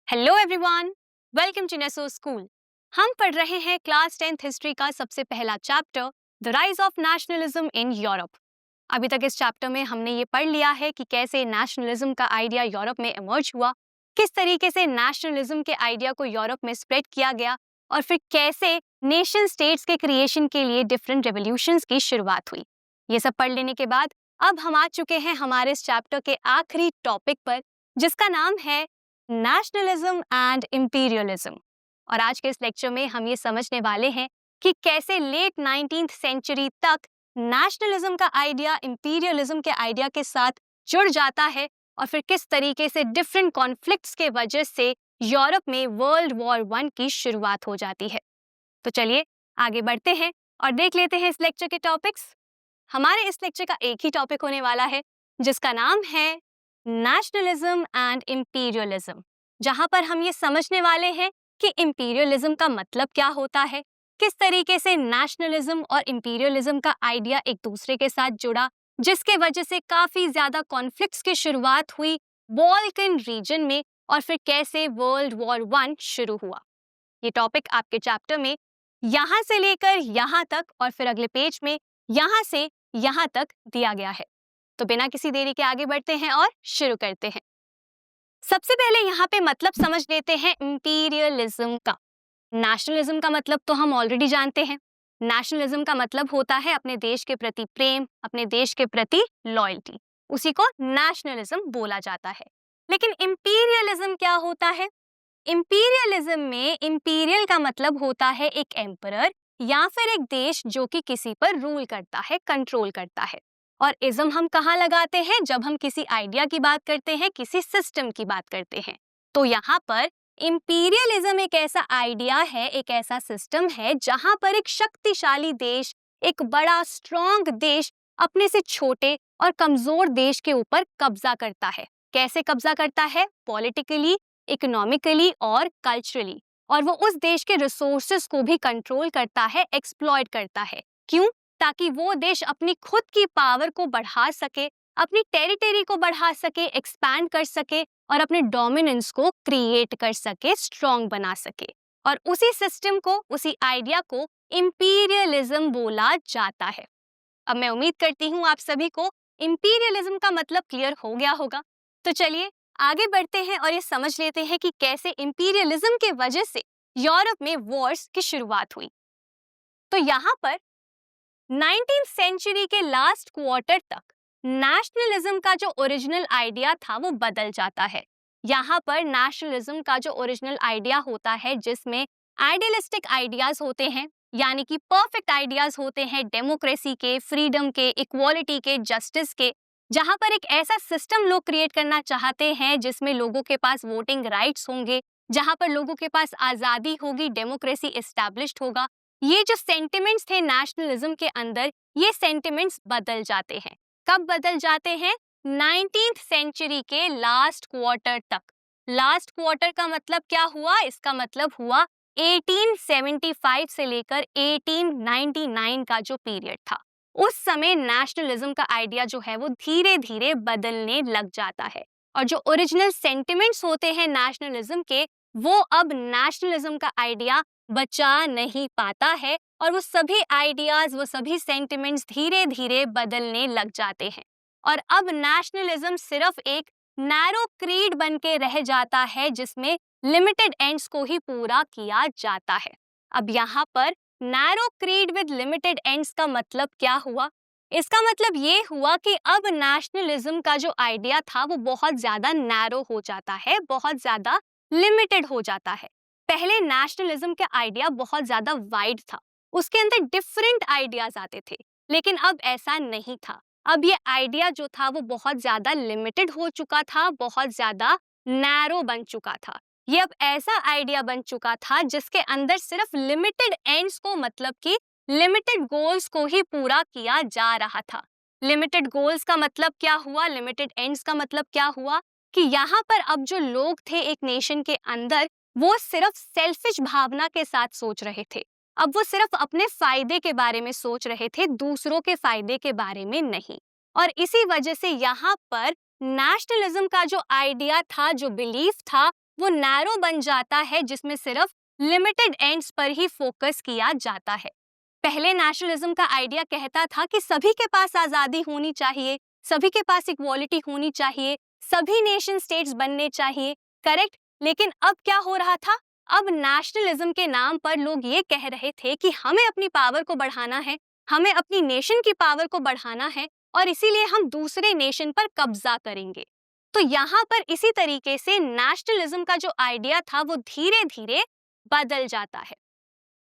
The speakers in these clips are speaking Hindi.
Hello everyone, welcome to Neso school. हम पढ़ रहे हैं क्लास 10th हिस्ट्री का सबसे पहला chapter the rise of nationalism in Europe. अभी तक इस चैप्टर में हमने ये पढ़ लिया है कि कैसे नेशनलिज्म का आइडिया यूरोप में इमर्ज हुआ, किस तरीके से नेशनलिज्म के आइडिया को यूरोप में स्प्रेड किया गया और फिर कैसे नेशन स्टेट्स के क्रिएशन के लिए डिफरेंट रेवोल्यूशंस की शुरुआत हुई। ये सब पढ़ लेने के बाद अब हम आ चुके हैं हमारे इस चैप्टर के आखिरी टॉपिक पर, जिसका नाम है नेशनलिज्म एंड इंपीरियलिज्म। और आज के इस लेक्चर में हम ये समझने वाले हैं कि कैसे लेट 19th सेंचुरी तक नेशनलिज्म का आइडिया इंपीरियलिज्म के आइडिया के साथ जुड़ जाता है और फिर किस तरीके से डिफरेंट कॉन्फ्लिक्ट्स के वजह से यूरोप में वर्ल्ड वॉर 1 की शुरुआत हो जाती है। तो चलिए आगे बढ़ते हैं और देख लेते हैं इस लेक्चर के टॉपिक्स। हमारे इस लेक्चर का एक ही टॉपिक होने वाला है जिसका नाम है नेशनलिज्म एंड इंपीरियलिज्म, जहां पर हम ये समझने वाले हैं कि इंपीरियलिज्म का मतलब क्या होता है, किस तरीके से नेशनलिज्म और इंपीरियलिज्म का आइडिया एक दूसरे के साथ जुड़ा, जिसके वजह से काफी ज्यादा कॉन्फ्लिक्ट्स की शुरुआत हुई बॉल्कन रीजन में और फिर कैसे वर्ल्ड वॉर 1 शुरू हुआ। ये टॉपिक आपके चैप्टर में यहाँ से लेकर यहाँ तक और फिर अगले पेज में यहाँ से यहाँ तक दिया गया है। तो बिना किसी देरी के आगे बढ़ते हैं और शुरू करते हैं। सबसे पहले यहाँ पे मतलब समझ लेते हैं इंपीरियलिज्म का। नेशनलिज्म का मतलब तो हम ऑलरेडी जानते हैं। नेशनलिज्म का मतलब होता है अपने देश के प्रति प्रेम, अपने देश के प्रति लॉयल्टी, उसी को नेशनलिज्म बोला जाता है। लेकिन इंपीरियलिज्म क्या होता है? इंपीरियलिज्म में इंपीरियल का मतलब होता है एक एम्परर या फिर एक देश जो कि किसी पर रूल करता है, कंट्रोल करता है। और इज्म हम कहाँ लगाते हैं? जब हम किसी आइडिया की बात करते हैं, किसी सिस्टम की बात करते हैं। तो यहाँ पर इंपीरियलिज्म एक ऐसा आइडिया है, एक ऐसा सिस्टम है जहाँ पर एक शक्तिशाली देश, एक बड़ा स्ट्रॉन्ग देश अपने से छोटे और कमजोर देश के ऊपर कब्जा करता है। कैसे कब्जा करता है? पॉलिटिकली, इकोनॉमिकली और कल्चरली। और वो उस देश के रिसोर्सेज को भी कंट्रोल करता है, एक्सप्लॉइट करता है। क्यों? ताकि वो देश अपनी खुद की पावर को बढ़ा सके, अपनी टेरिटरी को बढ़ा सके, एक्सपैंड कर सके और अपने डोमिनेंस को क्रिएट कर सके, स्ट्रॉन्ग बना सके। और उसी सिस्टम को, उसी आइडिया को इंपीरियलिज्म बोला जाता है। अब मैं उम्मीद करती हूँ आप सभी को इंपीरियलिज्म का मतलब क्लियर हो गया होगा। तो चलिए आगे बढ़ते हैं और ये समझ लेते हैं कि कैसे इंपीरियलिज्म के वजह से यूरोप में वॉर्स की शुरुआत हुई। तो यहाँ पर 19th सेंचुरी के लास्ट क्वार्टर तक नेशनलिज्म का जो ओरिजिनल आइडिया था वो बदल जाता है। यहाँ पर नेशनलिज्म का जो ओरिजिनल आइडिया होता है, जिसमें आइडियलिस्टिक आइडियाज होते हैं, यानी कि परफेक्ट आइडियाज होते हैं डेमोक्रेसी के, फ्रीडम के, इक्वालिटी के, जस्टिस के, जहाँ पर एक ऐसा सिस्टम लोग क्रिएट करना चाहते हैं जिसमें लोगों के पास वोटिंग राइट्स होंगे, जहाँ पर लोगों के पास आज़ादी होगी, डेमोक्रेसी एस्टैब्लिश्ड होगा। ये जो सेंटिमेंट्स थे नेशनलिज्म के अंदर, ये सेंटिमेंट्स बदल जाते हैं। कब बदल जाते हैं? 19th सेंचुरी के लास्ट क्वार्टर तक। लास्ट क्वार्टर का मतलब क्या हुआ? इसका मतलब हुआ 1875 से लेकर 1899 का जो पीरियड था, उस समय नेशनलिज्म का आइडिया जो है वो धीरे धीरे बदलने लग जाता है। और जो ओरिजिनल सेंटिमेंट्स होते हैं नेशनलिज्म के, वो अब नेशनलिज्म का आइडिया बचा नहीं पाता है और वो सभी आइडियाज, वो सभी सेंटिमेंट्स धीरे धीरे बदलने लग जाते हैं। और अब नेशनलिज्म सिर्फ एक नैरो क्रीड बन के रह जाता है, जिसमें लिमिटेड एंड्स को ही पूरा किया जाता है। अब यहाँ पर narrow creed with limited ends का मतलब क्या हुआ? इसका मतलब ये हुआ कि अब नेशनलिज्म का जो आइडिया था वो बहुत ज्यादा नैरो हो जाता है, बहुत ज्यादा लिमिटेड हो जाता है। पहले नेशनलिज्म का आइडिया बहुत ज्यादा वाइड था, उसके अंदर डिफरेंट आइडियाज आते थे, लेकिन अब ऐसा नहीं था। अब ये आइडिया जो था वो बहुत ज्यादा लिमिटेड हो चुका था, बहुत ज्यादा नैरो बन चुका था। ये अब ऐसा आइडिया बन चुका था जिसके अंदर सिर्फ लिमिटेड एंड्स को, मतलब कि लिमिटेड गोल्स को ही पूरा किया जा रहा था। लिमिटेड गोल्स का मतलब क्या हुआ? लिमिटेड एंड्स का मतलब क्या हुआ? कि यहाँ पर अब जो लोग थे एक नेशन के अंदर, वो सिर्फ सेल्फिश भावना के साथ सोच रहे थे। अब वो सिर्फ अपने फायदे के बारे में सोच रहे थे, दूसरों के फायदे के बारे में नहीं। और इसी वजह से यहाँ पर नेशनलिज्म का जो आइडिया था, जो बिलीफ था, वो नैरो बन जाता है, जिसमें सिर्फ लिमिटेड एंड्स पर ही फोकस किया जाता है। पहले नेशनलिज्म का आइडिया कहता था कि सभी के पास आजादी होनी चाहिए, सभी के पास इक्वालिटी होनी चाहिए, सभी नेशन स्टेट्स बनने चाहिए, करेक्ट। लेकिन अब क्या हो रहा था? अब नेशनलिज्म के नाम पर लोग ये कह रहे थे कि हमें अपनी पावर को बढ़ाना है, हमें अपनी नेशन की पावर को बढ़ाना है, और इसीलिए हम दूसरे नेशन पर कब्जा करेंगे। तो यहाँ पर इसी तरीके से नेशनलिज्म का जो आइडिया था वो धीरे धीरे बदल जाता है,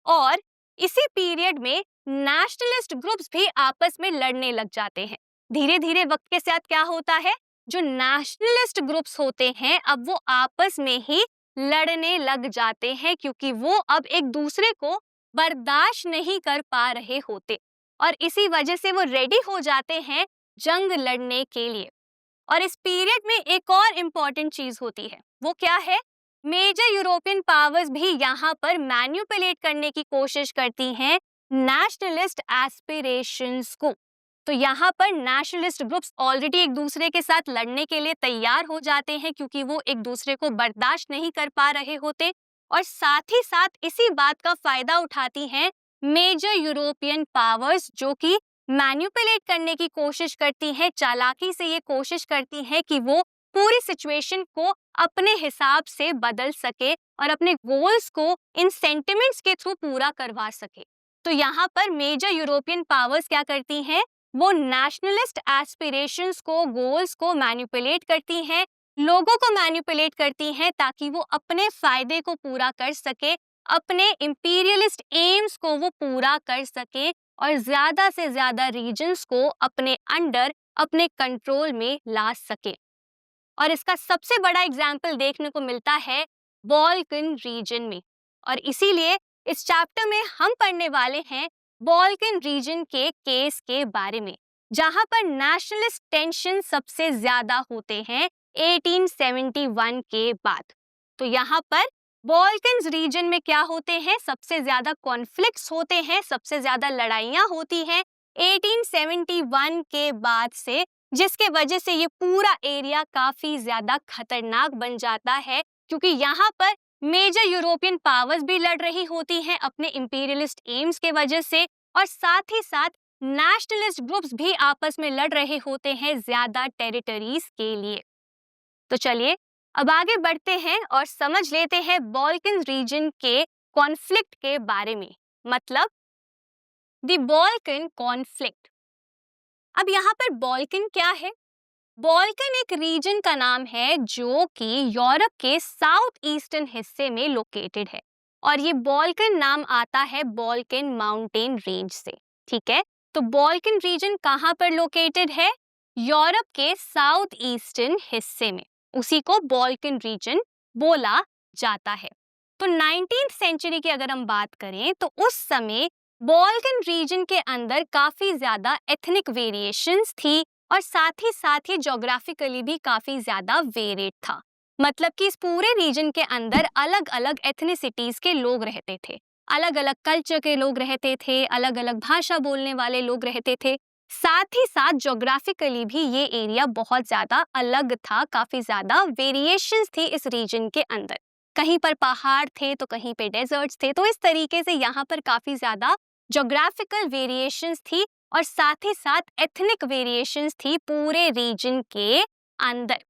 और इसी पीरियड में नेशनलिस्ट ग्रुप्स भी आपस में लड़ने लग जाते हैं। धीरे धीरे वक्त के साथ क्या होता है, जो नेशनलिस्ट ग्रुप्स होते हैं अब वो आपस में ही लड़ने लग जाते हैं, क्योंकि वो अब एक दूसरे को बर्दाश्त नहीं कर पा रहे होते, और इसी वजह से वो रेडी हो जाते हैं जंग लड़ने के लिए। और इस पीरियड में एक और इम्पॉर्टेंट चीज होती है, वो क्या है? मेजर यूरोपियन पावर्स भी यहाँ पर मैन्युपुलेट करने की कोशिश करती हैं नेशनलिस्ट एस्पिरेशंस को। तो यहाँ पर नेशनलिस्ट ग्रुप्स ऑलरेडी एक दूसरे के साथ लड़ने के लिए तैयार हो जाते हैं, क्योंकि वो एक दूसरे को बर्दाश्त नहीं कर पा रहे होते, और साथ ही साथ इसी बात का फायदा उठाती हैं मेजर यूरोपियन पावर्स, जो कि मैन्युपुलेट करने की कोशिश करती हैं, चालाकी से ये कोशिश करती हैं कि वो पूरी सिचुएशन को अपने हिसाब से बदल सके और अपने गोल्स को इन सेंटिमेंट्स के थ्रू पूरा करवा सके। तो यहाँ पर मेजर यूरोपियन पावर्स क्या करती हैं? वो नेशनलिस्ट एस्पिरेशंस को, गोल्स को मैन्युपुलेट करती हैं, लोगों को मैन्युपुलेट करती हैं, ताकि वो अपने फायदे को पूरा कर सके, अपने इंपीरियलिस्ट एम्स को वो पूरा कर सके, और ज्यादा से ज्यादा रीजन्स को अपने अंडर, अपने कंट्रोल में ला सके। और इसका सबसे बड़ा एग्जाम्पल देखने को मिलता है बॉल्कन रीजन में, और इसीलिए इस चैप्टर में हम पढ़ने वाले हैं बॉल्कन रीजन के केस के बारे में, जहां पर नेशनलिस्ट टेंशन सबसे ज्यादा होते हैं 1871 के बाद। तो यहाँ पर बॉल्कन्स रीजन में क्या होते हैं? सबसे ज्यादा कॉन्फ्लिक्ट्स होते हैं, सबसे ज्यादा लड़ाइयां होती हैं 1871 के बाद से, जिसके वजह से ये पूरा एरिया काफी ज्यादा खतरनाक बन जाता है, क्योंकि यहाँ पर मेजर यूरोपियन पावर्स भी लड़ रही होती हैं अपने इंपीरियलिस्ट एम्स के वजह से, और साथ ही साथ नेशनलिस्ट ग्रुप्स भी आपस में लड़ रहे होते हैं ज्यादा टेरिटरीज के लिए। तो चलिए अब आगे बढ़ते हैं और समझ लेते हैं बॉल्कन रीजन के कॉन्फ्लिक्ट के बारे में, मतलब द बॉल्कन कॉन्फ्लिक्ट। अब यहाँ पर बॉल्कन क्या है? बॉल्कन एक रीजन का नाम है जो कि यूरोप के साउथ ईस्टर्न हिस्से में लोकेटेड है, और ये बॉल्कन नाम आता है बॉल्कन माउंटेन रेंज से। ठीक है, तो बॉल्कन रीजन कहाँ पर लोकेटेड है? यूरोप के साउथ ईस्टर्न हिस्से में, उसी को बॉल्कन रीजन बोला जाता है। तो 19th सेंचुरी की अगर हम बात करें तो उस समय बॉल्कन रीजन के अंदर काफी ज्यादा एथनिक वेरिएशंस थी, और साथ ही ज्योग्राफिकली भी काफी ज्यादा वेरिएड था। मतलब कि इस पूरे रीजन के अंदर अलग अलग एथनिसिटीज के लोग रहते थे, अलग अलग कल्चर के लोग रहते थे, अलग अलग भाषा बोलने वाले लोग रहते थे। साथ ही साथ ज्योग्राफिकली भी ये एरिया बहुत ज्यादा अलग था, काफी ज्यादा वेरिएशंस थी इस रीजन के अंदर। कहीं पर पहाड़ थे तो कहीं पे डेजर्ट्स थे, तो इस तरीके से यहाँ पर काफी ज्यादा ज्योग्राफिकल वेरिएशंस थी, और साथ ही साथ एथनिक वेरिएशंस थी पूरे रीजन के अंदर।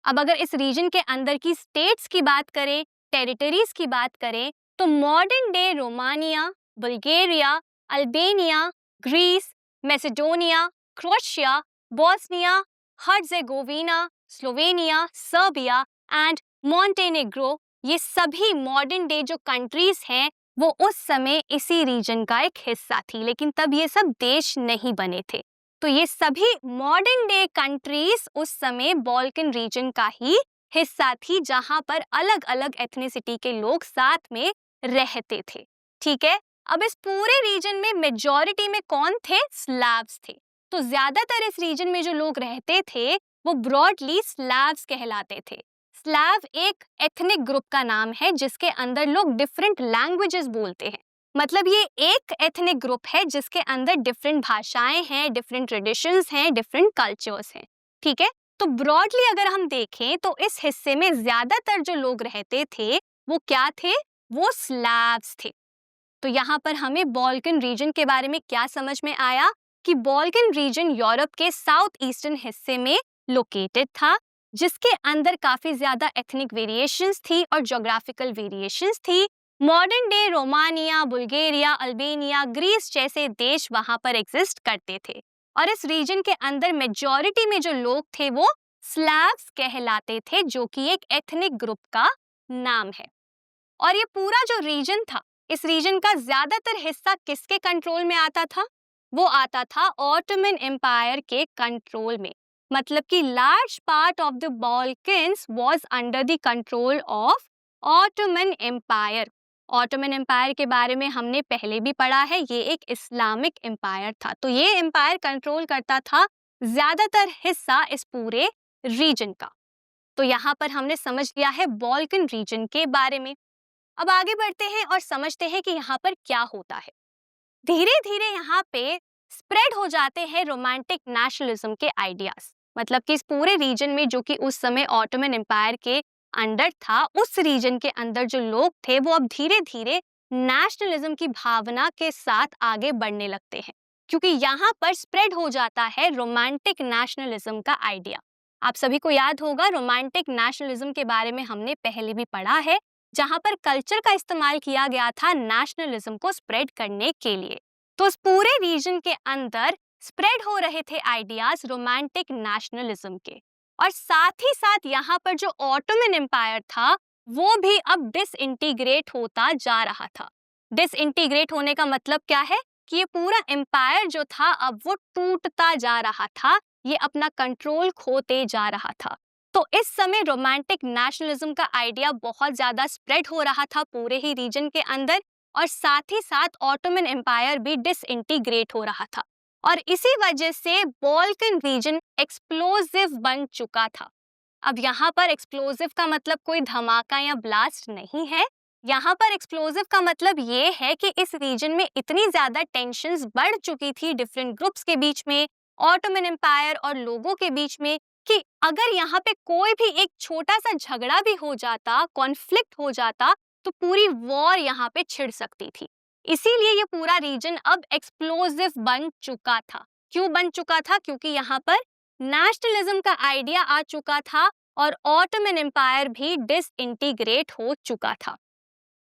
अब अगर इस रीजन के अंदर की स्टेट्स की बात करें, टेरिटरीज की बात करें, तो modern day Romania, Bulgaria, Albania, Greece, Macedonia, Croatia, Bosnia, Herzegovina, Slovenia, Serbia and Montenegro, ये सभी मॉडर्न डे जो कंट्रीज हैं वो उस समय इसी रीजन का एक हिस्सा थी, लेकिन तब ये सब देश नहीं बने थे। तो ये सभी मॉडर्न डे कंट्रीज उस समय बॉल्कन रीजन का ही हिस्सा थी, जहां पर अलग अलग एथनिसिटी के लोग साथ में रहते थे। ठीक है, अब इस पूरे रीजन में मेजॉरिटी में कौन थे? स्लाव्स थे। तो ज्यादातर इस रीजन में जो लोग रहते थे वो ब्रॉडली स्लाव्स कहलाते थे। स्लाव एक एथनिक ग्रुप का नाम है जिसके अंदर लोग डिफरेंट लैंग्वेजेस बोलते हैं। मतलब ये एक एथनिक ग्रुप है जिसके अंदर डिफरेंट भाषाएं हैं, डिफरेंट ट्रेडिशंस हैं, डिफरेंट कल्चर्स हैं। ठीक है, तो ब्रॉडली अगर हम देखें तो इस हिस्से में ज्यादातर जो लोग रहते थे वो क्या थे? वो स्लैव्स थे। तो यहाँ पर हमें बॉल्कन रीजन के बारे में क्या समझ में आया कि बॉल्कन रीजन यूरोप के साउथ ईस्टर्न हिस्से में लोकेटेड था, जिसके अंदर काफी ज्यादा एथनिक वेरिएशंस थी और ज्योग्राफिकल वेरिएशंस थी। Modern day Romania, Bulgaria, Albania, Greece जैसे देश वहां पर एग्जिस्ट करते थे और इस रीजन के अंदर मेजॉरिटी में जो लोग थे वो स्लैव्स कहलाते थे, जो कि एक एथनिक ग्रुप का नाम है। और ये पूरा जो रीजन था, इस रीजन का ज्यादातर हिस्सा किसके कंट्रोल में आता था? वो आता था ऑटोमन एम्पायर के कंट्रोल में। मतलब कि large part of the Balkans was under the control of Ottoman Empire. Ottoman Empire के बारे में हमने पहले भी पढ़ा है, ये एक इस्लामिक एम्पायर था। तो ये एम्पायर कंट्रोल करता था ज्यादातर हिस्सा इस पूरे रीजन का। तो यहाँ पर हमने समझ लिया है बॉल्कन रीजन के बारे में। अब आगे बढ़ते हैं और समझते हैं कि यहाँ पर क्या होता है। धीरे धीरे यहाँ पे स्प्रेड हो जाते हैं रोमांटिक नेशनलिज्म के आइडियाज। मतलब कि इस पूरे रीजन में, जो कि उस समय ऑटोमन एम्पायर के अंडर था, उस रीजन के अंदर जो लोग थे वो अब धीरे धीरे नेशनलिज्म की भावना के साथ आगे बढ़ने लगते हैं, क्योंकि यहाँ पर स्प्रेड हो जाता है रोमांटिक नेशनलिज्म का आइडिया। आप सभी को याद होगा रोमांटिक नेशनलिज्म के बारे में हमने पहले भी पढ़ा है, जहां पर कल्चर का इस्तेमाल किया गया था नेशनलिज्म को स्प्रेड करने के लिए। तो उस पूरे रीजन के अंदर स्प्रेड हो रहे थे आइडियाज रोमांटिक नेशनलिज्म के, और साथ ही साथ यहाँ पर जो ऑटोमन एम्पायर था वो भी अब डिसइंटीग्रेट होता जा रहा था। डिसइंटीग्रेट होने का मतलब क्या है कि ये पूरा एम्पायर जो था अब वो टूटता जा रहा था, ये अपना कंट्रोल खोते जा रहा था। तो इस समय रोमांटिक नेशनलिज्म का आइडिया बहुत ज्यादा स्प्रेड हो रहा था पूरे ही रीजन के अंदर, और साथ ही साथ ऑटोमन एम्पायर भी डिसइंटीग्रेट हो रहा था। और इसी वजह से बॉल्कन रीजन एक्सप्लोसिव बन चुका था। अब यहाँ पर एक्सप्लोसिव का मतलब कोई धमाका या ब्लास्ट नहीं है। यहाँ पर एक्सप्लोसिव का मतलब ये है कि इस रीजन में इतनी ज्यादा टेंशन्स बढ़ चुकी थी डिफरेंट ग्रुप्स के बीच में, ऑटोमन एम्पायर और लोगों के बीच में, कि अगर यहाँ पे कोई भी एक छोटा सा झगड़ा भी हो जाता, कॉन्फ्लिक्ट हो जाता, तो पूरी वॉर यहाँ पे छिड़ सकती थी। इसीलिए ये पूरा रीजन अब एक्सप्लोसिव बन चुका था। क्यों बन चुका था? क्योंकि यहाँ पर नेशनलिज्म का आइडिया आ चुका था और ऑटोमन एम्पायर भी डिसइंटीग्रेट हो चुका था।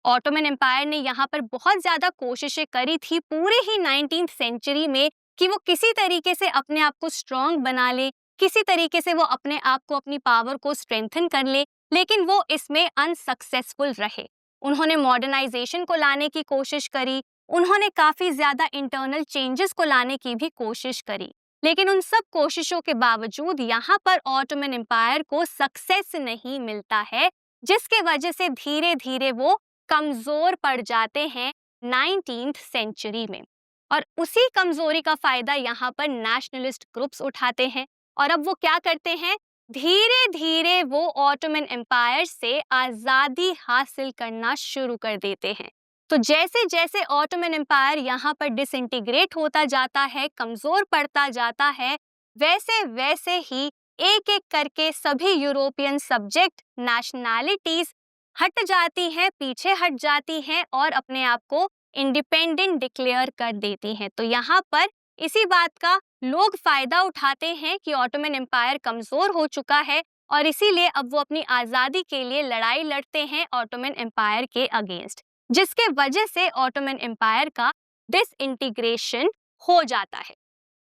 ऑटोमन एम्पायर ने यहाँ पर बहुत ज्यादा कोशिशें करी थी पूरे ही 19th सेंचुरी में कि वो किसी तरीके से अपने आप को स्ट्रॉन्ग बना ले, किसी तरीके से वो अपने आप को, अपनी पावर को स्ट्रेंथन कर ले, लेकिन वो इसमें अनसक्सेसफुल रहे। उन्होंने मॉडर्नाइजेशन को लाने की कोशिश करी, उन्होंने काफी ज्यादा इंटरनल चेंजेस को लाने की भी कोशिश करी, लेकिन उन सब कोशिशों के बावजूद यहाँ पर ऑटोमन एम्पायर को सक्सेस नहीं मिलता है, जिसके वजह से धीरे धीरे वो कमजोर पड़ जाते हैं 19th सेंचुरी में। और उसी कमजोरी का फायदा यहाँ पर नेशनलिस्ट ग्रुप्स उठाते हैं, और अब वो क्या करते हैं, धीरे धीरे वो ऑटोमन एम्पायर से आजादी हासिल करना शुरू कर देते हैं। तो जैसे जैसे ऑटोमन एम्पायर यहाँ पर डिसइंटीग्रेट होता जाता है, कमजोर पड़ता जाता है, वैसे वैसे ही एक एक करके सभी यूरोपियन सब्जेक्ट नेशनैलिटीज हट जाती हैं, पीछे हट जाती हैं और अपने आप को इंडिपेंडेंट डिक्लेयर कर देती हैं। तो यहाँ पर इसी बात का लोग फायदा उठाते हैं कि ऑटोमन एम्पायर कमजोर हो चुका है, और इसीलिए अब वो अपनी आजादी के लिए लड़ाई लड़ते हैं ऑटोमन एम्पायर के अगेंस्ट, जिसके वजह से ऑटोमन एम्पायर का डिसइंटीग्रेशन हो जाता है।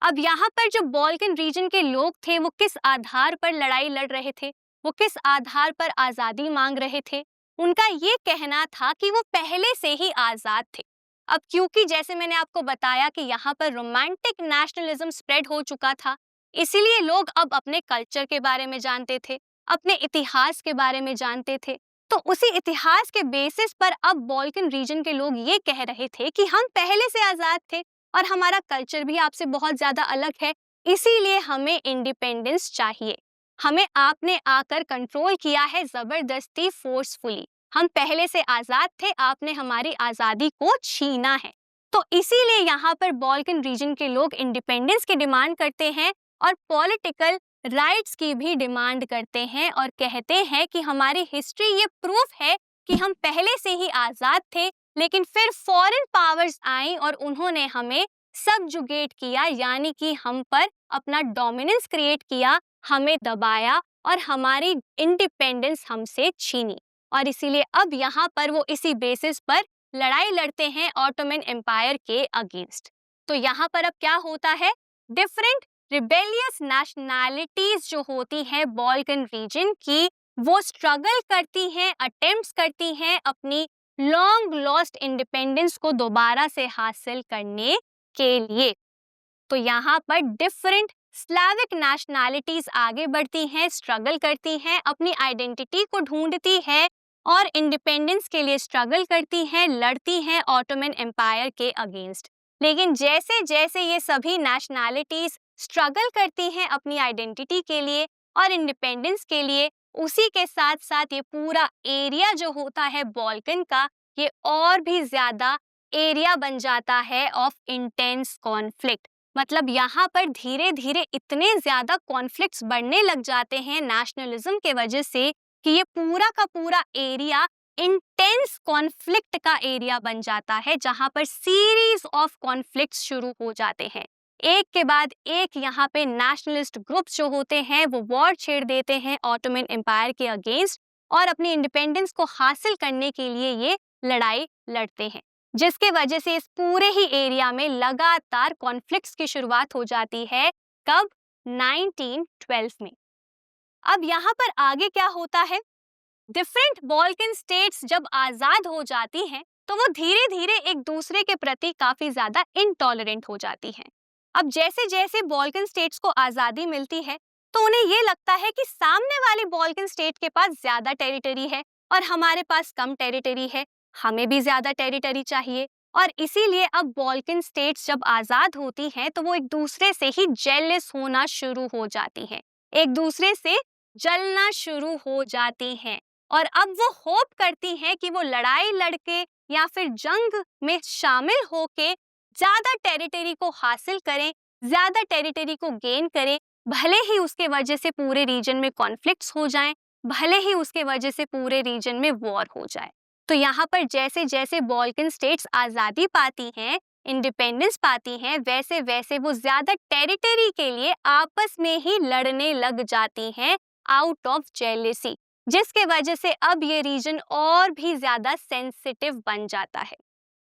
अब यहाँ पर जो बॉल्कन रीजन के लोग थे वो किस आधार पर लड़ाई लड़ रहे थे, वो किस आधार पर आजादी मांग रहे थे? उनका ये कहना था कि वो पहले से ही आजाद थे। अब क्योंकि जैसे मैंने आपको बताया कि यहाँ पर रोमांटिक नेशनलिज्म स्प्रेड हो चुका था, इसीलिए लोग अब अपने कल्चर के बारे में जानते थे, अपने इतिहास के बारे में जानते थे। तो उसी इतिहास के बेसिस पर अब बॉल्कन रीजन के लोग ये कह रहे थे कि हम पहले से आजाद थे और हमारा कल्चर भी आपसे बहुत ज्यादा अलग है, इसीलिए हमें इंडिपेंडेंस चाहिए। हमें आपने आकर कंट्रोल किया है जबरदस्ती, फोर्सफुली। हम पहले से आजाद थे, आपने हमारी आजादी को छीना है। तो इसीलिए यहाँ पर बॉल्कन रीजन के लोग इंडिपेंडेंस की डिमांड करते हैं और पॉलिटिकल राइट्स की भी डिमांड करते हैं और कहते हैं कि हमारी हिस्ट्री ये प्रूफ है कि हम पहले से ही आजाद थे, लेकिन फिर फॉरेन पावर्स आई और उन्होंने हमें सबजुगेट किया, यानी कि हम पर अपना डोमिनेंस क्रिएट किया, हमें दबाया और हमारी इंडिपेंडेंस हमसे छीनी। और इसीलिए अब यहाँ पर वो इसी बेसिस पर लड़ाई लड़ते हैं ऑटोमन एम्पायर के अगेंस्ट। तो यहाँ पर अब क्या होता है, डिफरेंट रिबेलियस नेशनैलिटीज जो होती हैं बॉल्कन रीजन की, वो स्ट्रगल करती हैं, अटेम्प्ट्स करती हैं अपनी लॉन्ग लॉस्ट इंडिपेंडेंस को दोबारा से हासिल करने के लिए। तो यहाँ पर डिफरेंट स्लाविक नेशनैलिटीज आगे बढ़ती हैं, स्ट्रगल करती हैं, अपनी आइडेंटिटी को ढूंढती है और इंडिपेंडेंस के लिए स्ट्रगल करती हैं, लड़ती हैं ऑटोमन एम्पायर के अगेंस्ट। लेकिन जैसे जैसे ये सभी नेशनैलिटीज स्ट्रगल करती हैं अपनी आइडेंटिटी के लिए और इंडिपेंडेंस के लिए, उसी के साथ साथ ये पूरा एरिया जो होता है बॉल्कन का, ये और भी ज्यादा एरिया बन जाता है ऑफ इंटेंस कॉन्फ्लिक्ट। मतलब यहाँ पर धीरे धीरे इतने ज्यादा कॉन्फ्लिक्ट्स बढ़ने लग जाते हैं नेशनलिज्म के वजह से कि ये पूरा का पूरा एरिया इंटेंस कॉन्फ्लिक्ट का एरिया बन जाता है, जहाँ पर सीरीज ऑफ कॉन्फ्लिक्ट्स शुरू हो जाते हैं। एक के बाद एक यहाँ पे नेशनलिस्ट ग्रुप्स जो होते हैं वो वॉर छेड़ देते हैं ऑटोमन एम्पायर के अगेंस्ट और अपनी इंडिपेंडेंस को हासिल करने के लिए ये लड़ाई लड़ते हैं, जिसके वजह से इस पूरे ही एरिया में लगातार कॉन्फ्लिक्ट्स की शुरुआत हो जाती है। कब? 1912 में। अब यहाँ पर आगे क्या होता है, डिफरेंट बॉल्कन स्टेट्स जब आजाद हो जाती हैं तो वो धीरे धीरे एक दूसरे के प्रति काफी ज्यादा इनटॉलरेंट हो जाती हैं। अब जैसे जैसे बॉल्कन स्टेट्स को आजादी मिलती है तो उन्हें ये लगता है कि सामने वाली बॉल्कन स्टेट के पास ज्यादा टेरिटरी है और हमारे पास कम टेरिटरी है, हमें भी ज्यादा टेरिटरी चाहिए। और इसीलिए अब बॉल्कन स्टेट्स जब आजाद होती हैं तो वो एक दूसरे से ही जेलस होना शुरू हो जाती हैं, एक दूसरे से जलना शुरू हो जाती हैं और अब वो होप करती हैं कि वो लड़ाई लड़के या फिर जंग में शामिल होके ज्यादा टेरिटरी को हासिल करें, ज्यादा टेरिटरी को गेन करें, भले ही उसके वजह से पूरे रीजन में कॉन्फ्लिक्ट्स हो जाएं, भले ही उसके वजह से पूरे रीजन में वॉर हो जाए। तो यहाँ पर जैसे जैसे बॉल्कन स्टेट्स आजादी पाती हैं, इंडिपेंडेंस पाती हैं, वैसे वैसे वो ज्यादा टेरिटरी के लिए आपस में ही लड़ने लग जाती हैं आउट ऑफ जेलेसी, जिसके वजह से अब ये रीजन और भी ज्यादा सेंसिटिव बन जाता है।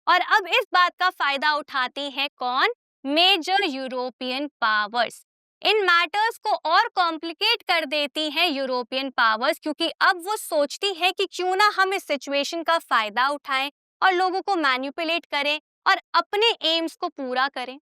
और अब इस बात का फायदा उठाती हैं कौन? Major European powers. इन मैटर्स को और कॉम्प्लिकेट कर देती हैं यूरोपियन पावर्स, क्योंकि अब वो सोचती है कि क्यों ना हम इस सिचुएशन का फायदा उठाएं और लोगों को मैनिपुलेट करें और अपने एम्स को पूरा करें।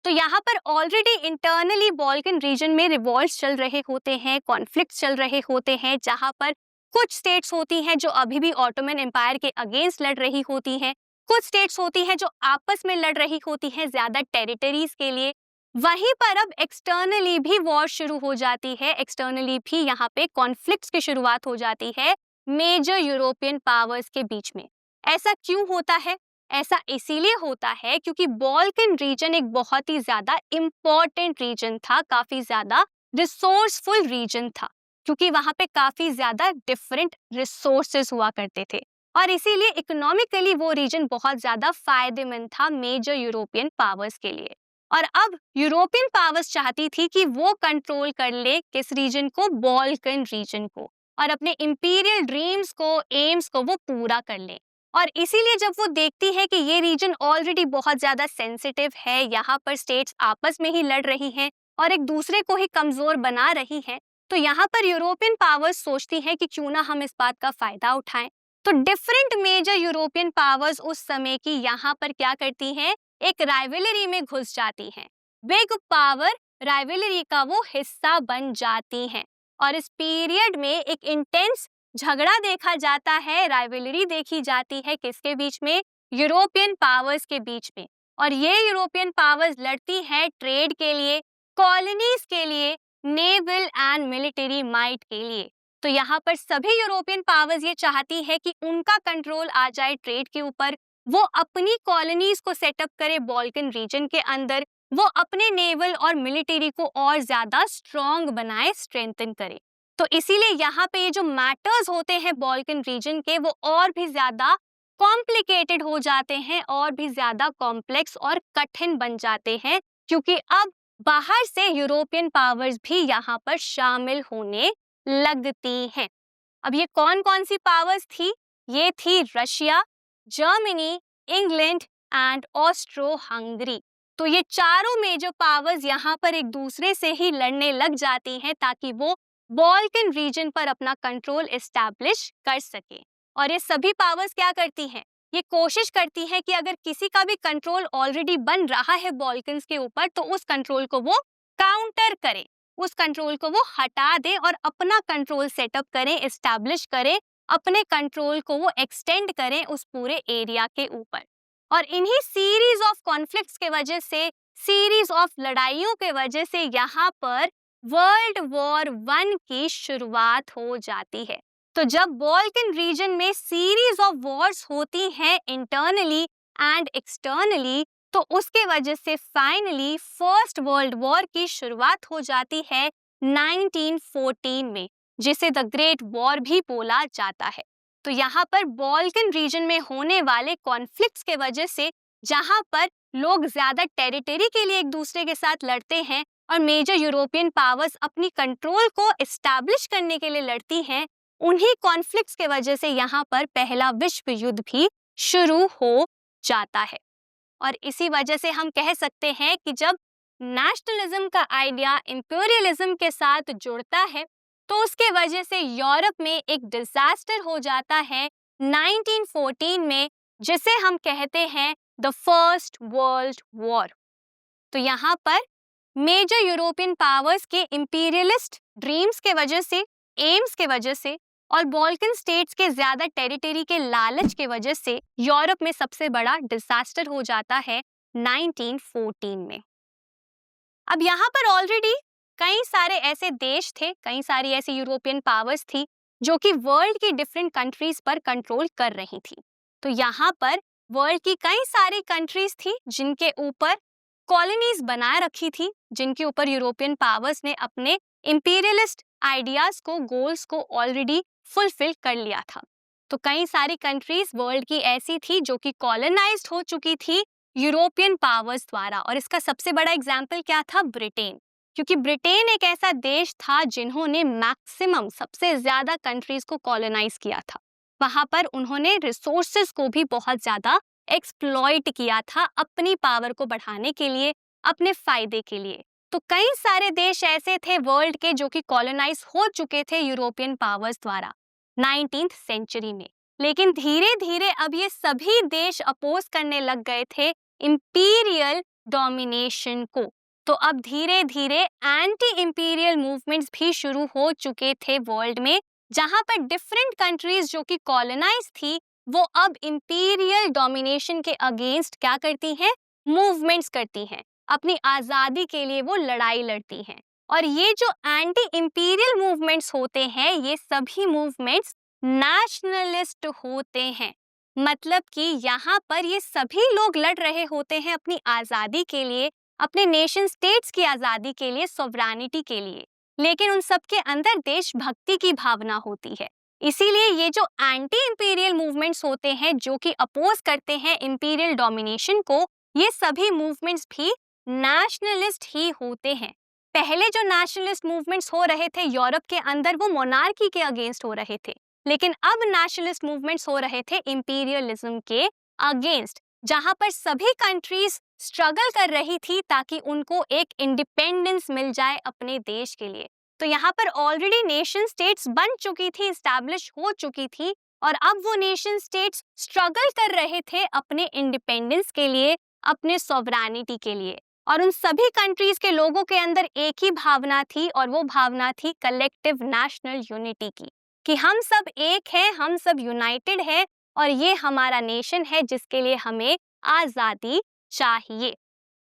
तो यहाँ पर ऑलरेडी इंटरनली बॉल्कन रीजन में रिवॉल्ट्स चल रहे होते हैं, कॉन्फ्लिक्ट्स चल रहे होते हैं, जहाँ पर कुछ स्टेट्स होती हैं जो अभी भी ऑटोमन एम्पायर के अगेंस्ट लड़ रही होती हैं, कुछ स्टेट्स होती हैं जो आपस में लड़ रही होती हैं ज्यादा टेरिटरीज के लिए। वहीं पर अब एक्सटर्नली भी वॉर शुरू हो जाती है, एक्सटर्नली भी यहाँ पे कॉन्फ्लिक्ट्स की शुरुआत हो जाती है मेजर यूरोपियन पावर्स के बीच में। ऐसा क्यों होता है? ऐसा इसीलिए होता है क्योंकि बॉल्कन रीजन एक बहुत ही ज्यादा इम्पोर्टेंट रीजन था, काफी ज्यादा रिसोर्सफुल रीजन था, क्योंकि वहां पे काफी ज्यादा डिफरेंट रिसोर्सेज हुआ करते थे और इसीलिए इकोनॉमिकली वो रीजन बहुत ज्यादा फायदेमंद था मेजर यूरोपियन पावर्स के लिए। और अब यूरोपियन पावर्स चाहती थी कि वो कंट्रोल कर ले किस रीजन को? बॉल्कन रीजन को, और अपने इंपीरियल ड्रीम्स को, एम्स को वो पूरा कर ले। और इसीलिए जब वो देखती है कि ये रीजन ऑलरेडी बहुत ज्यादा सेंसिटिव है, यहाँ पर स्टेट्स आपस में ही लड़ रही हैं और एक दूसरे को ही कमजोर बना रही हैं, तो यहाँ पर यूरोपियन पावर्स सोचती हैं कि क्यों ना हम इस बात का फायदा उठाएं। तो डिफरेंट मेजर यूरोपियन पावर्स उस समय की यहाँ पर क्या करती हैं? एक राइवलरी में घुस जाती हैं, बिग पावर राइवलरी का वो हिस्सा बन जाती हैं और इस पीरियड में एक इंटेंस झगड़ा देखा जाता है, राइवलरी देखी जाती है किसके बीच में? यूरोपियन पावर्स के बीच में। और ये यूरोपियन पावर्स लड़ती है ट्रेड के लिए, कॉलोनीज के लिए, नेवल एंड मिलिट्री माइट के लिए। तो यहाँ पर सभी यूरोपियन पावर्स ये चाहती है कि उनका कंट्रोल आ जाए ट्रेड के ऊपर, वो अपनी कॉलोनीज को सेटअप करे बॉल्कन रीजन के अंदर, वो अपने नेवल और मिलिट्री को और ज्यादा स्ट्रॉन्ग बनाए, स्ट्रेंथन करे। तो इसीलिए यहाँ पे ये जो मैटर्स होते हैं बॉल्कन रीजन के, वो और भी ज्यादा कॉम्प्लिकेटेड हो जाते हैं, और भी ज्यादा कॉम्प्लेक्स और कठिन बन जाते हैं, क्योंकि अब बाहर से यूरोपियन पावर्स भी यहाँ पर शामिल होने लगती हैं। अब ये कौन कौन सी पावर्स थी? ये थी Russia, Germany, England and Austro Hungary. तो ये चारों मेजर पावर्स यहाँ पर एक दूसरे से ही लड़ने लग जाती हैं, ताकि वो बॉल्कन रीजन पर अपना कंट्रोल एस्टैब्लिश कर सके। और ये सभी पावर्स क्या करती हैं? ये कोशिश करती हैं कि अगर किसी का भी कंट्रोल ऑलरेडी बन रहा है बॉल्कन्स के ऊपर, तो उस कंट्रोल को वो काउंटर करे, उस कंट्रोल को वो हटा दे और अपना कंट्रोल सेटअप करें, एस्टैब्लिश करें, अपने कंट्रोल को वो एक्सटेंड करें उस पूरे एरिया के ऊपर। और इन्हीं सीरीज ऑफ कॉन्फ्लिक्ट्स के वजह से, सीरीज ऑफ लड़ाइयों के वजह से यहाँ पर वर्ल्ड वॉर 1 की शुरुआत हो जाती है। तो जब बॉल्कन रीजन में सीरीज ऑफ वॉर्स होती हैं इंटरनली एंड एक्सटर्नली, तो उसके वजह से फाइनली फर्स्ट वर्ल्ड वॉर की शुरुआत हो जाती है 1914 में, जिसे द ग्रेट वॉर भी बोला जाता है। तो यहाँ पर बॉल्कन रीजन में होने वाले कॉन्फ्लिक्ट्स के वजह से, जहाँ पर लोग ज्यादा टेरिटरी के लिए एक दूसरे के साथ लड़ते हैं और मेजर यूरोपियन पावर्स अपनी कंट्रोल को एस्टैब्लिश करने के लिए लड़ती हैं, उन्हीं कॉन्फ्लिक्ट्स के वजह से यहाँ पर पहला विश्व युद्ध भी शुरू हो जाता है। और इसी वजह से हम कह सकते हैं कि जब नेशनलिज्म का आइडिया इंपीरियलिज्म के साथ जुड़ता है, तो उसके वजह से यूरोप में एक डिजास्टर हो जाता है 1914 में, जिसे हम कहते हैं द फर्स्ट वर्ल्ड वॉर। तो यहाँ पर मेजर यूरोपियन पावर्स के इंपीरियलिस्ट ड्रीम्स के वजह से, एम्स के वजह से, और बॉल्कन स्टेट्स के ज्यादा टेरिटरी के लालच के वजह से यूरोप में सबसे बड़ा डिजास्टर हो जाता है 1914 में। अब यहाँ पर ऑलरेडी कई सारे ऐसे देश थे, कई सारी ऐसी यूरोपियन पावर्स थी जो कि वर्ल्ड की डिफरेंट कंट्रीज पर कंट्रोल कर रही थी। तो यहाँ पर वर्ल्ड की कई सारी कंट्रीज थी जिनके ऊपर कॉलोनीज बना रखी थी, जिनके ऊपर यूरोपियन पावर्स ने अपने इंपीरियलिस्ट आइडियाज को, गोल्स को ऑलरेडी फुलफिल कर लिया था। तो कई सारी कंट्रीज वर्ल्ड की ऐसी थी जो कि कॉलोनाइज्ड हो चुकी थी यूरोपियन पावर्स द्वारा। और इसका सबसे बड़ा एग्जाम्पल क्या था? ब्रिटेन। क्योंकि ब्रिटेन एक ऐसा देश था जिन्होंने मैक्सिमम, सबसे ज्यादा कंट्रीज को कॉलोनाइज किया था। वहां पर उन्होंने रिसोर्सेज को भी बहुत ज्यादा एक्सप्लॉइट किया था अपनी पावर को बढ़ाने के लिए, अपने फायदे के लिए। तो कई सारे देश ऐसे थे वर्ल्ड के जो कि कॉलोनाइज हो चुके थे यूरोपियन पावर्स द्वारा 19th सेंचुरी में। लेकिन धीरे धीरे अब ये सभी देश अपोज करने लग गए थे इंपीरियल डोमिनेशन को। तो अब धीरे धीरे एंटी इंपीरियल मूवमेंट्स भी शुरू हो चुके थे वर्ल्ड में, जहां पर डिफरेंट कंट्रीज जो कि कॉलोनाइज थी, वो अब इंपीरियल डोमिनेशन के अगेंस्ट क्या करती हैं? मूवमेंट्स करती हैं, अपनी आजादी के लिए वो लड़ाई लड़ती हैं। और ये जो एंटी इंपीरियल मूवमेंट्स होते हैं, ये सभी मूवमेंट्स नेशनलिस्ट होते हैं। मतलब कि यहाँ पर ये सभी लोग लड़ रहे होते हैं अपनी आजादी के लिए, अपने नेशन स्टेट्स की आजादी के लिए, सॉवरेनिटी के लिए, लेकिन उन सब के अंदर देशभक्ति की भावना होती है। इसीलिए ये जो एंटी इंपीरियल मूवमेंट्स होते हैं जो कि अपोज करते हैं इंपीरियल डोमिनेशन को, ये सभी मूवमेंट्स भी नेशनलिस्ट ही होते हैं। पहले जो नेशनलिस्ट मूवमेंट्स हो रहे थे यूरोप के अंदर, वो मोनार्की के अगेंस्ट हो रहे थे, लेकिन अब नेशनलिस्ट मूवमेंट्स हो रहे थे इंपीरियलिज्म के अगेंस्ट, जहां पर सभी कंट्रीज स्ट्रगल कर रही थी ताकि उनको एक इंडिपेंडेंस मिल जाए अपने देश के लिए। तो यहाँ पर ऑलरेडी नेशन स्टेट्स बन चुकी थी, एस्टैब्लिश हो चुकी थी, और अब वो नेशन स्टेट्स स्ट्रगल कर रहे थे अपने इंडिपेंडेंस के लिए, अपने सॉवरेनिटी के लिए। और उन सभी कंट्रीज के लोगों के अंदर एक ही भावना थी, और वो भावना थी कलेक्टिव नेशनल यूनिटी की, कि हम सब एक हैं, हम सब यूनाइटेड हैं, और ये हमारा नेशन है जिसके लिए हमें आजादी चाहिए।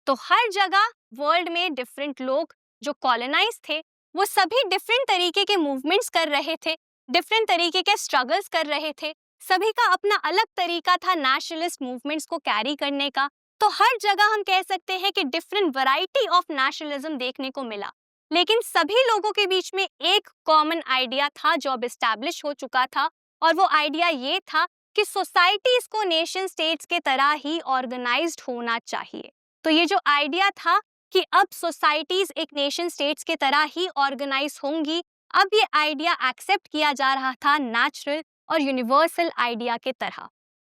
तो हर जगह वर्ल्ड में डिफरेंट लोग जो कॉलोनाइज थे, वो सभी डिफरेंट तरीके के मूवमेंट्स कर रहे थे, डिफरेंट तरीके के स्ट्रगल्स कर रहे थे। सभी का अपना अलग तरीका था नेशनलिस्ट मूवमेंट्स को कैरी करने का, तो हर जगह हम कह सकते हैं कि डिफरेंट वैरायटी ऑफ नेशनलिज्म देखने को मिला, लेकिन सभी लोगों के बीच में एक कॉमन आइडिया था जो अब एस्टैब्लिश हो चुका था, और वो आइडिया ये था कि सोसाइटीज को नेशन स्टेट्स के तरह ही ऑर्गेनाइज्ड होना चाहिए। तो ये जो आइडिया था कि अब सोसाइटीज एक नेशन स्टेट्स के तरह ही ऑर्गेनाइज होंगी, अब ये आइडिया एक्सेप्ट किया जा रहा था नेचुरल और यूनिवर्सल आइडिया के तरह।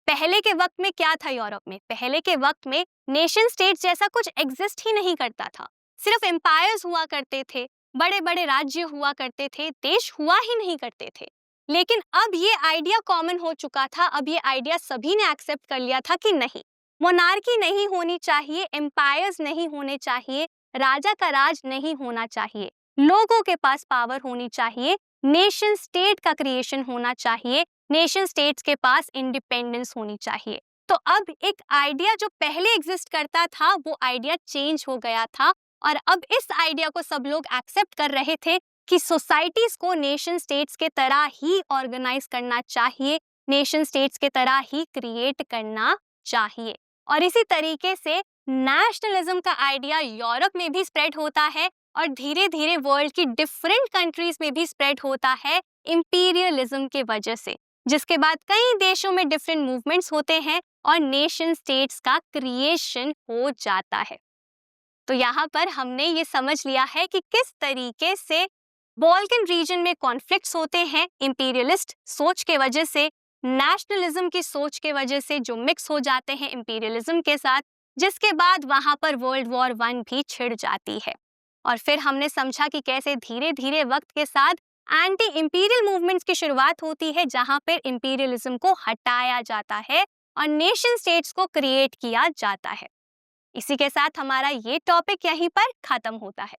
पहले के वक्त में क्या था यूरोप में? पहले के वक्त में नेशन स्टेट्स जैसा कुछ एग्जिस्ट ही नहीं करता था। सिर्फ एम्पायर्स हुआ करते थे, बड़े बड़े राज्य हुआ करते थे, देश हुआ ही नहीं करते थे। लेकिन अब ये आइडिया कॉमन हो चुका था, अब ये आइडिया सभी ने एक्सेप्ट कर लिया था कि नहीं, मोनार्की नहीं होनी चाहिए, एम्पायर्स नहीं होने चाहिए, राजा का राज नहीं होना चाहिए, लोगों के पास पावर होनी चाहिए, नेशन स्टेट का क्रिएशन होना चाहिए, नेशन स्टेट्स के पास इंडिपेंडेंस होनी चाहिए। तो अब एक आइडिया जो पहले एग्जिस्ट करता था वो आइडिया चेंज हो गया था, और अब इस आइडिया को सब लोग एक्सेप्ट कर रहे थे कि सोसाइटीज को नेशन स्टेट्स के तरह ही ऑर्गेनाइज करना चाहिए, नेशन स्टेट्स के तरह ही क्रिएट करना चाहिए। और इसी तरीके से नेशनलिज्म का आइडिया यूरोप में भी स्प्रेड होता है और धीरे धीरे वर्ल्ड की डिफरेंट कंट्रीज में भी स्प्रेड होता है इंपीरियलिज्म के वजह से, जिसके बाद कई देशों में डिफरेंट मूवमेंट्स होते हैं और नेशन स्टेट्स का क्रिएशन हो जाता है। तो यहाँ पर हमने ये समझ लिया है कि किस तरीके से बॉल्कन रीजन में कॉन्फ्लिक्ट्स होते हैं इंपीरियलिस्ट सोच के वजह से, नेशनलिज्म की सोच के वजह से जो मिक्स हो जाते हैं इंपीरियलिज्म के साथ, जिसके बाद वहां पर वर्ल्ड वॉर 1 भी छिड़ जाती है। और फिर हमने समझा कि कैसे धीरे धीरे वक्त के साथ एंटी इंपीरियल मूवमेंट्स की शुरुआत होती है, जहां पर इंपीरियलिज्म को हटाया जाता है और नेशन स्टेट्स को क्रिएट किया जाता है। इसी के साथ हमारा ये टॉपिक यहीं पर खत्म होता है।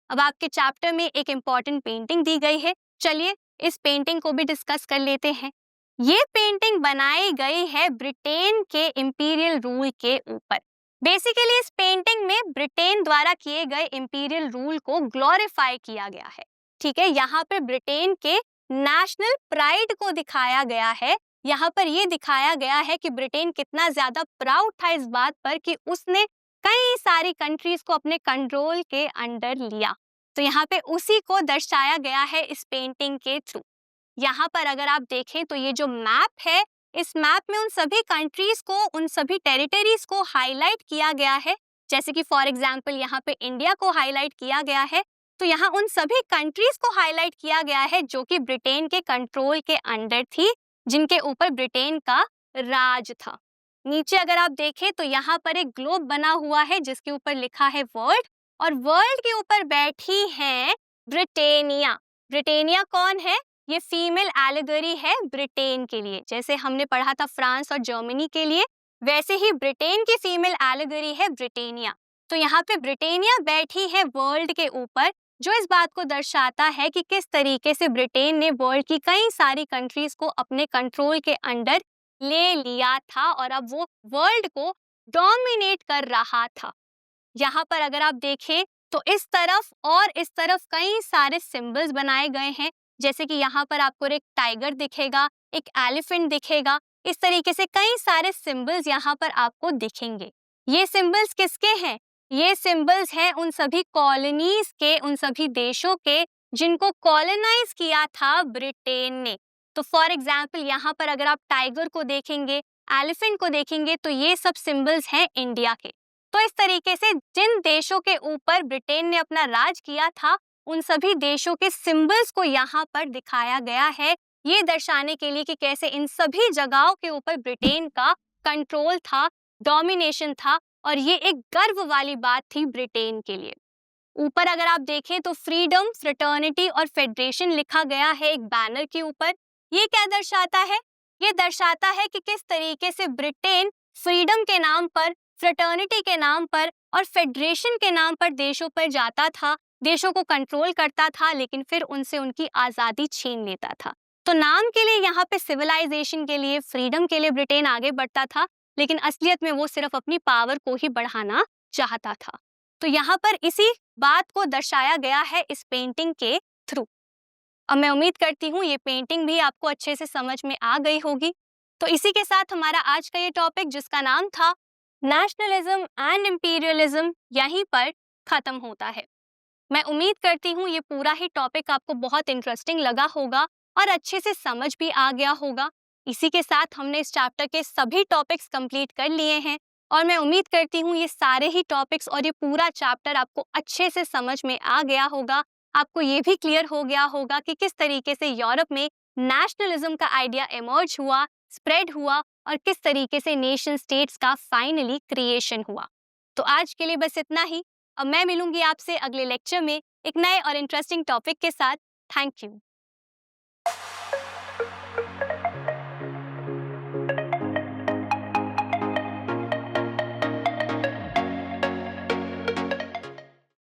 अब आपके चैप्टर में एक इम्पॉर्टेंट पेंटिंग दी गई है, चलिए इस पेंटिंग को भी डिस्कस कर लेते हैं। ये पेंटिंग बनाई गई है ब्रिटेन के इंपीरियल रूल के ऊपर। बेसिकली इस पेंटिंग में ब्रिटेन द्वारा किए गए इंपीरियल रूल को ग्लोरीफाई किया गया है। ठीक है, यहाँ पर ब्रिटेन के नेशनल प्राइड को दिखाया गया है। यहाँ पर ये दिखाया गया है कि ब्रिटेन कितना ज्यादा प्राउड था इस बात पर कि उसने कई सारी कंट्रीज को अपने कंट्रोल के अंडर लिया। तो यहाँ पे उसी को दर्शाया गया है इस पेंटिंग के थ्रू। यहाँ पर अगर आप देखें तो ये जो मैप है, इस मैप में उन सभी कंट्रीज को, उन सभी टेरिटरीज को हाईलाइट किया गया है। जैसे कि फॉर एग्जांपल यहाँ पे इंडिया को हाईलाइट किया गया है, तो यहाँ उन सभी कंट्रीज को हाईलाइट किया गया है जो कि ब्रिटेन के कंट्रोल के अंडर थी, जिनके ऊपर ब्रिटेन का राज था। नीचे अगर आप देखें तो यहाँ पर एक ग्लोब बना हुआ है जिसके ऊपर लिखा है वर्ल्ड, और वर्ल्ड के ऊपर बैठी है ब्रिटेनिया। ब्रिटेनिया कौन है? ये फीमेल एलिगरी है ब्रिटेन के लिए। जैसे हमने पढ़ा था फ्रांस और जर्मनी के लिए, वैसे ही ब्रिटेन की फीमेल एलिगरी है ब्रिटेनिया। तो यहाँ पे ब्रिटेनिया बैठी है वर्ल्ड के ऊपर, जो इस बात को दर्शाता है कि किस तरीके से ब्रिटेन ने वर्ल्ड की कई सारी कंट्रीज को अपने कंट्रोल के अंडर ले लिया था और अब वो वर्ल्ड को डोमिनेट कर रहा था। यहाँ पर अगर आप देखें तो इस तरफ और इस तरफ कई सारे सिंबल्स बनाए गए हैं। जैसे कि यहाँ पर आपको एक टाइगर दिखेगा, एक एलिफेंट दिखेगा, इस तरीके से कई सारे सिंबल्स यहाँ पर आपको दिखेंगे। ये सिंबल्स किसके हैं? ये सिंबल्स हैं उन सभी कॉलोनीज के, उन सभी देशों के जिनको कॉलोनाइज किया था ब्रिटेन ने। तो फॉर एग्जाम्पल यहाँ पर अगर आप टाइगर को देखेंगे, एलिफेंट को देखेंगे, तो ये सब सिंबल्स हैं इंडिया के। तो इस तरीके से जिन देशों के ऊपर ब्रिटेन ने अपना राज किया था, उन सभी देशों के सिंबल्स को यहाँ पर दिखाया गया है, ये दर्शाने के लिए कि कैसे इन सभी जगहों के ऊपर ब्रिटेन का कंट्रोल था, डोमिनेशन था, और ये एक गर्व वाली बात थी ब्रिटेन के लिए। ऊपर अगर आप देखें तो फ्रीडम, फ्रेटर्निटी और फेडरेशन लिखा गया है एक बैनर के ऊपर। ये क्या दर्शाता है? ये दर्शाता है कि किस तरीके से ब्रिटेन फ्रीडम के नाम पर, फ्रेटर्निटी के नाम पर और फेडरेशन के नाम पर देशों पर जाता था, देशों को कंट्रोल करता था, लेकिन फिर उनसे उनकी आज़ादी छीन लेता था। तो नाम के लिए यहाँ पे सिविलाइजेशन के लिए, फ्रीडम के लिए ब्रिटेन आगे बढ़ता था, लेकिन असलियत में वो सिर्फ अपनी पावर को ही बढ़ाना चाहता था। तो यहाँ पर इसी बात को दर्शाया गया है इस पेंटिंग के थ्रू। अब मैं उम्मीद करती हूँ ये पेंटिंग भी आपको अच्छे से समझ में आ गई होगी। तो इसी के साथ हमारा आज का ये टॉपिक, जिसका नाम था नेशनलिज्म एंड इंपीरियलिज्म यहीं पर खत्म होता है। मैं उम्मीद करती हूँ ये पूरा ही टॉपिक आपको बहुत इंटरेस्टिंग लगा होगा और अच्छे से समझ भी आ गया होगा। इसी के साथ हमने इस चैप्टर के सभी टॉपिक्स कंप्लीट कर लिए हैं और मैं उम्मीद करती हूँ ये सारे ही टॉपिक्स और ये पूरा चैप्टर आपको अच्छे से समझ में आ गया होगा। आपको ये भी क्लियर हो गया होगा कि किस तरीके से यूरोप में नेशनलिज्म का आइडिया इमर्ज हुआ, स्प्रेड हुआ और किस तरीके से नेशन स्टेट्स का फाइनली क्रिएशन हुआ। तो आज के लिए बस इतना ही। अब मैं मिलूंगी आपसे अगले लेक्चर में एक नए और इंटरेस्टिंग टॉपिक के साथ। Thank you.